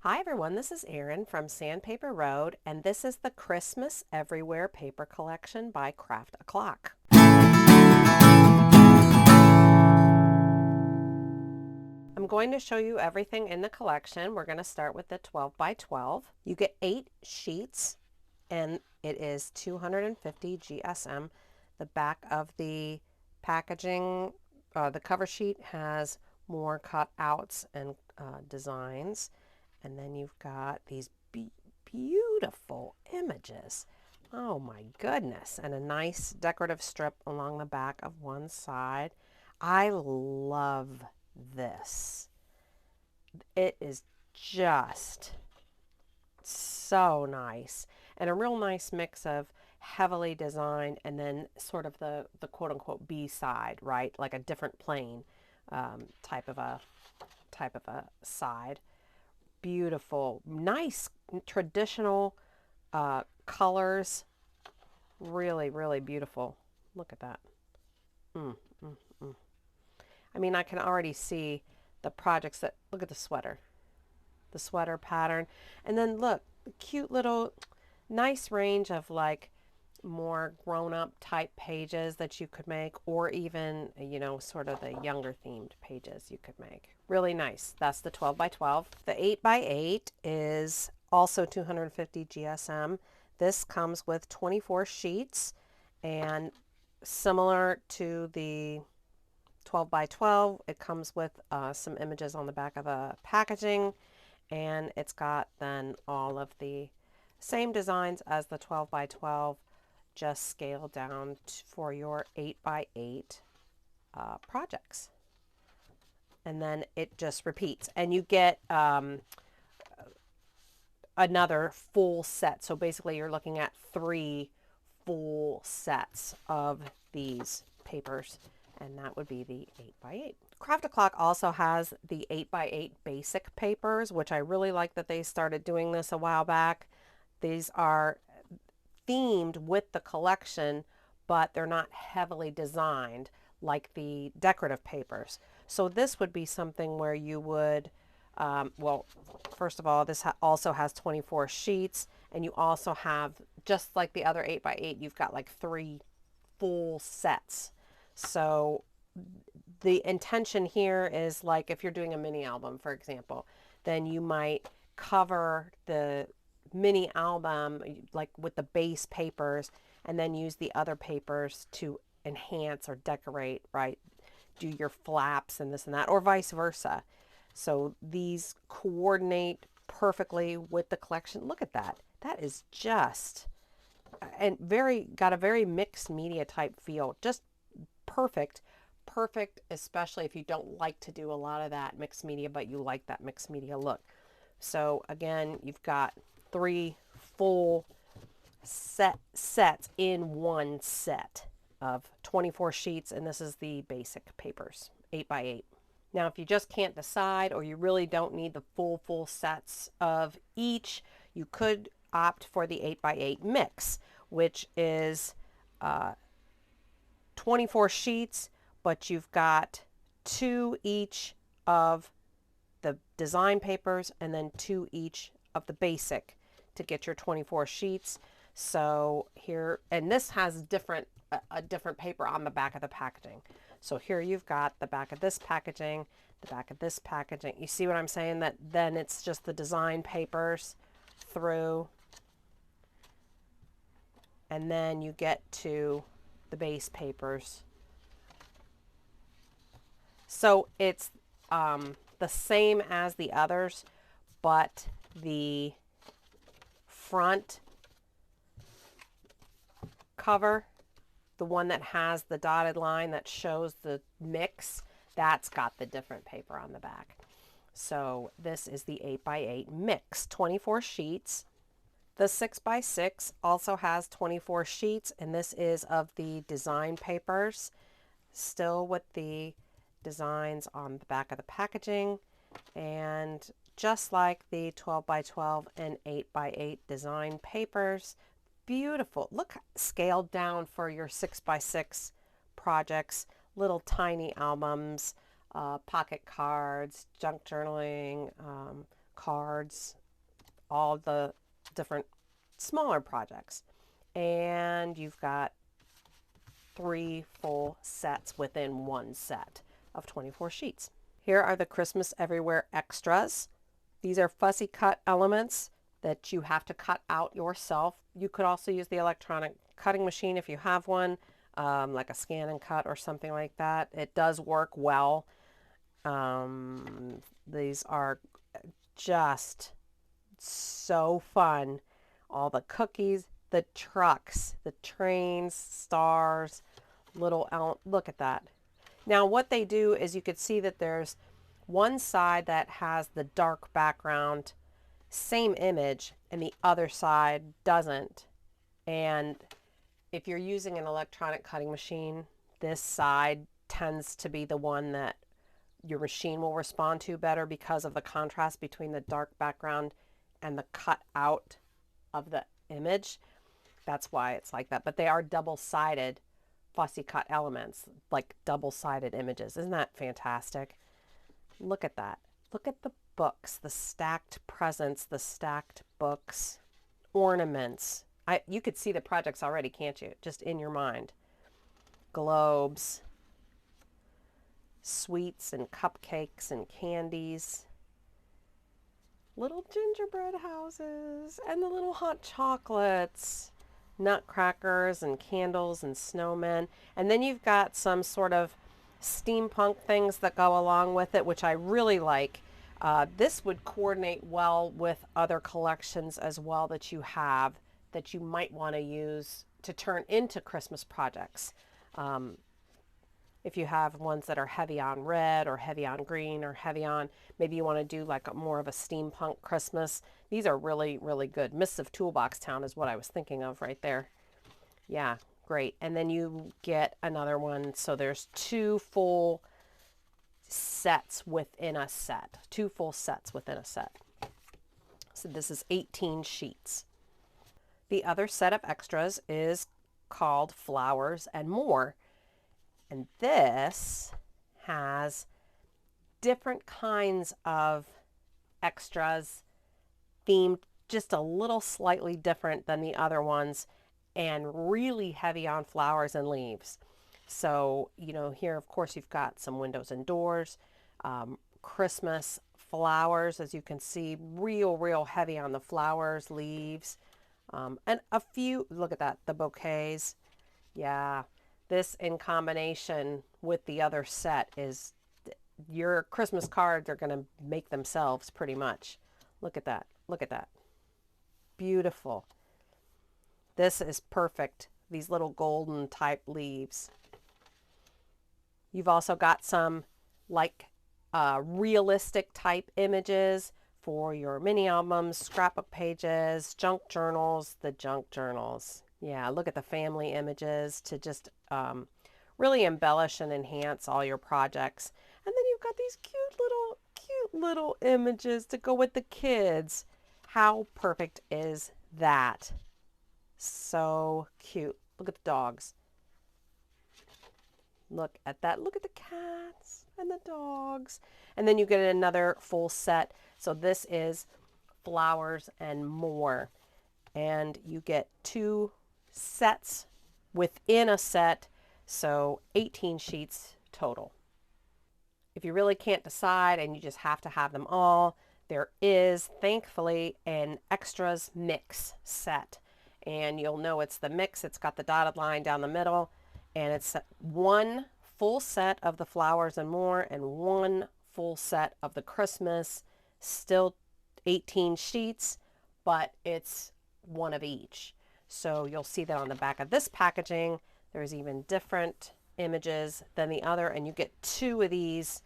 Hi everyone, this is Erin from Sandpaper Road, and this is the Christmas Everywhere Paper Collection by Craft a Clock. I'm going to show you everything in the collection. We're going to start with the 12 by 12. You get 8 sheets, and it is 250 GSM. The back of the packaging, the cover sheet has more cutouts and designs. And then you've got these beautiful images. Oh my goodness. And a nice decorative strip along the back of one side. I love this. It is just so nice. And a real nice mix of heavily designed and then sort of the quote unquote B side, right? Like a different plane type of a side. Beautiful, nice traditional colors. Really, really beautiful. Look at that. I mean, I can already see the projects that, look at the sweater pattern. And then look, the cute little, nice range of like more grown-up type pages that you could make, or even, you know, sort of the younger themed pages you could make. Really nice. That's the 12 by 12. The 8 by 8 is also 250 GSM. This comes with 24 sheets, and similar to the 12 by 12, it comes with some images on the back of the packaging, and it's got then all of the same designs as the 12 by 12, just scaled down for your 8 by 8 projects. And then it just repeats, and you get another full set. So basically you're looking at 3 full sets of these papers, and that would be the 8 by 8. Craft a Clock also has the 8 by 8 basic papers, which I really like that they started doing this a while back. These are themed with the collection, but they're not heavily designed like the decorative papers. So this would be something where you would, well, first of all, this also has 24 sheets, and you also have, just like the other 8 by 8, you've got like 3 full sets. So the intention here is, like, if you're doing a mini album, for example, then you might cover the mini album like with the base papers, and then use the other papers to enhance or decorate, right? Do your flaps and this and that, or vice versa. So these coordinate perfectly with the collection. Look at that. That is just, and got a very mixed media type feel. Just perfect, especially if you don't like to do a lot of that mixed media, but you like that mixed media look. So again, you've got 3 full sets in one set of 24 sheets, and this is the basic papers, 8 by 8. Now, if you just can't decide, or you really don't need the full sets of each, you could opt for the 8 by 8 mix, which is 24 sheets, but you've got 2 each of the design papers, and then 2 each of the basic to get your 24 sheets. So here, and this has a different paper on the back of the packaging. So here you've got the back of this packaging, the back of this packaging. You see what I'm saying? That then it's just the design papers through, and then you get to the base papers. So it's the same as the others, but the front cover, the one that has the dotted line that shows the mix, that's got the different paper on the back. So this is the 8 by 8 mix, 24 sheets. The 6 by 6 also has 24 sheets, and this is of the design papers, still with the designs on the back of the packaging, and just like the 12 by 12 and 8 by 8 design papers. Beautiful. Look, scaled down for your 6 by 6 projects, little tiny albums, pocket cards, junk journaling, cards, all the different smaller projects. And you've got 3 full sets within one set of 24 sheets. Here are the Christmas Everywhere extras. These are fussy cut elements that you have to cut out yourself. You could also use the electronic cutting machine if you have one, like a scan and cut or something like that. It does work well. These are just so fun. All the cookies, the trucks, the trains, stars, look at that. Now what they do is you could see that there's one side that has the dark background, same image, and the other side doesn't. And if you're using an electronic cutting machine, this side tends to be the one that your machine will respond to better because of the contrast between the dark background and the cut out of the image. That's why it's like that. But they are double-sided fussy cut elements, like double-sided images. Isn't that fantastic? Look at that. Look at the books, the stacked presents, the stacked books, ornaments. You could see the projects already, can't you? Just in your mind. Globes, sweets and cupcakes and candies, little gingerbread houses and the little hot chocolates, nutcrackers and candles and snowmen. And then you've got some sort of steampunk things that go along with it, which I really like. This would coordinate well with other collections as well that you have that you might want to use to turn into Christmas projects. If you have ones that are heavy on red or heavy on green or heavy on, maybe you want to do like more of a steampunk Christmas. These are really, really good. Mists of Toolbox Town is what I was thinking of right there. Yeah, great. And then you get another one. So there's 2 full sets within a set. 2 full sets within a set. So this is 18 sheets. The other set of extras is called Flowers and More. And this has different kinds of extras themed just a little slightly different than the other ones and really heavy on flowers and leaves. So, you know, here, of course, you've got some windows and doors, Christmas flowers, as you can see, real heavy on the flowers, leaves, and a few, look at that, the bouquets. Yeah. This in combination with the other set is your Christmas cards are going to make themselves pretty much. Look at that. Look at that. Beautiful. This is perfect. These little golden type leaves. You've also got some like realistic type images for your mini albums, scrapbook pages, junk journals, the junk journals. Yeah, look at the family images to just really embellish and enhance all your projects. And then you've got these cute little images to go with the kids. How perfect is that? So cute. Look at the dogs. Look at that. Look at the cats and the dogs. And then you get another full set. So this is Flowers and More. And you get 2 sets within a set, so 18 sheets total. If you really can't decide and you just have to have them all, there is thankfully an extras mix set, and you'll know it's the mix. It's got the dotted line down the middle, and it's 1 full set of the Flowers and More and 1 full set of the Christmas. Still 18 sheets, but it's 1 of each. So you'll see that on the back of this packaging, there's even different images than the other, and you get 2 of these.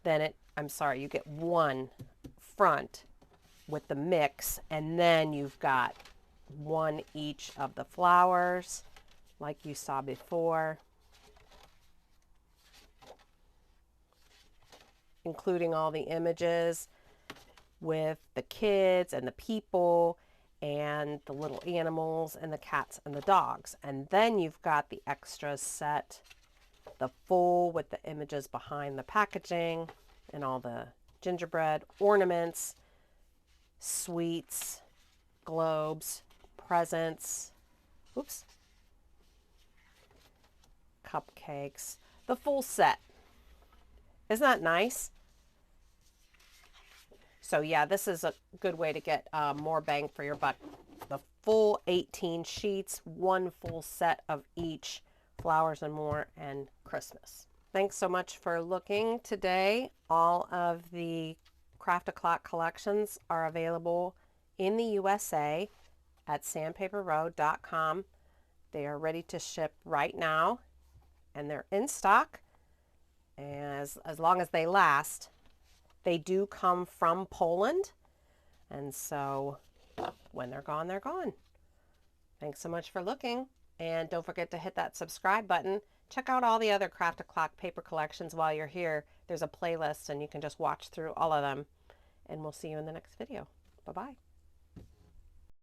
You get 1 front with the mix, and then you've got 1 each of the flowers, like you saw before, including all the images with the kids and the people and the little animals and the cats and the dogs. And then you've got the extras set, the full with the images behind the packaging and all the gingerbread ornaments. sweets, globes, presents, oops, cupcakes, the full set. Isn't that nice? So yeah, this is a good way to get more bang for your buck. The full 18 sheets, one full set of each, flowers and more, and Christmas. Thanks so much for looking today. All of the Craft O'Clock collections are available in the USA at sandpaperroad.com. They are ready to ship right now, and they're in stock. As long as they last. They do come from Poland, and so when they're gone, they're gone. Thanks so much for looking, and don't forget to hit that subscribe button. Check out all the other Craft O'Clock paper collections while you're here. There's a playlist, and you can just watch through all of them, and we'll see you in the next video. Bye-bye.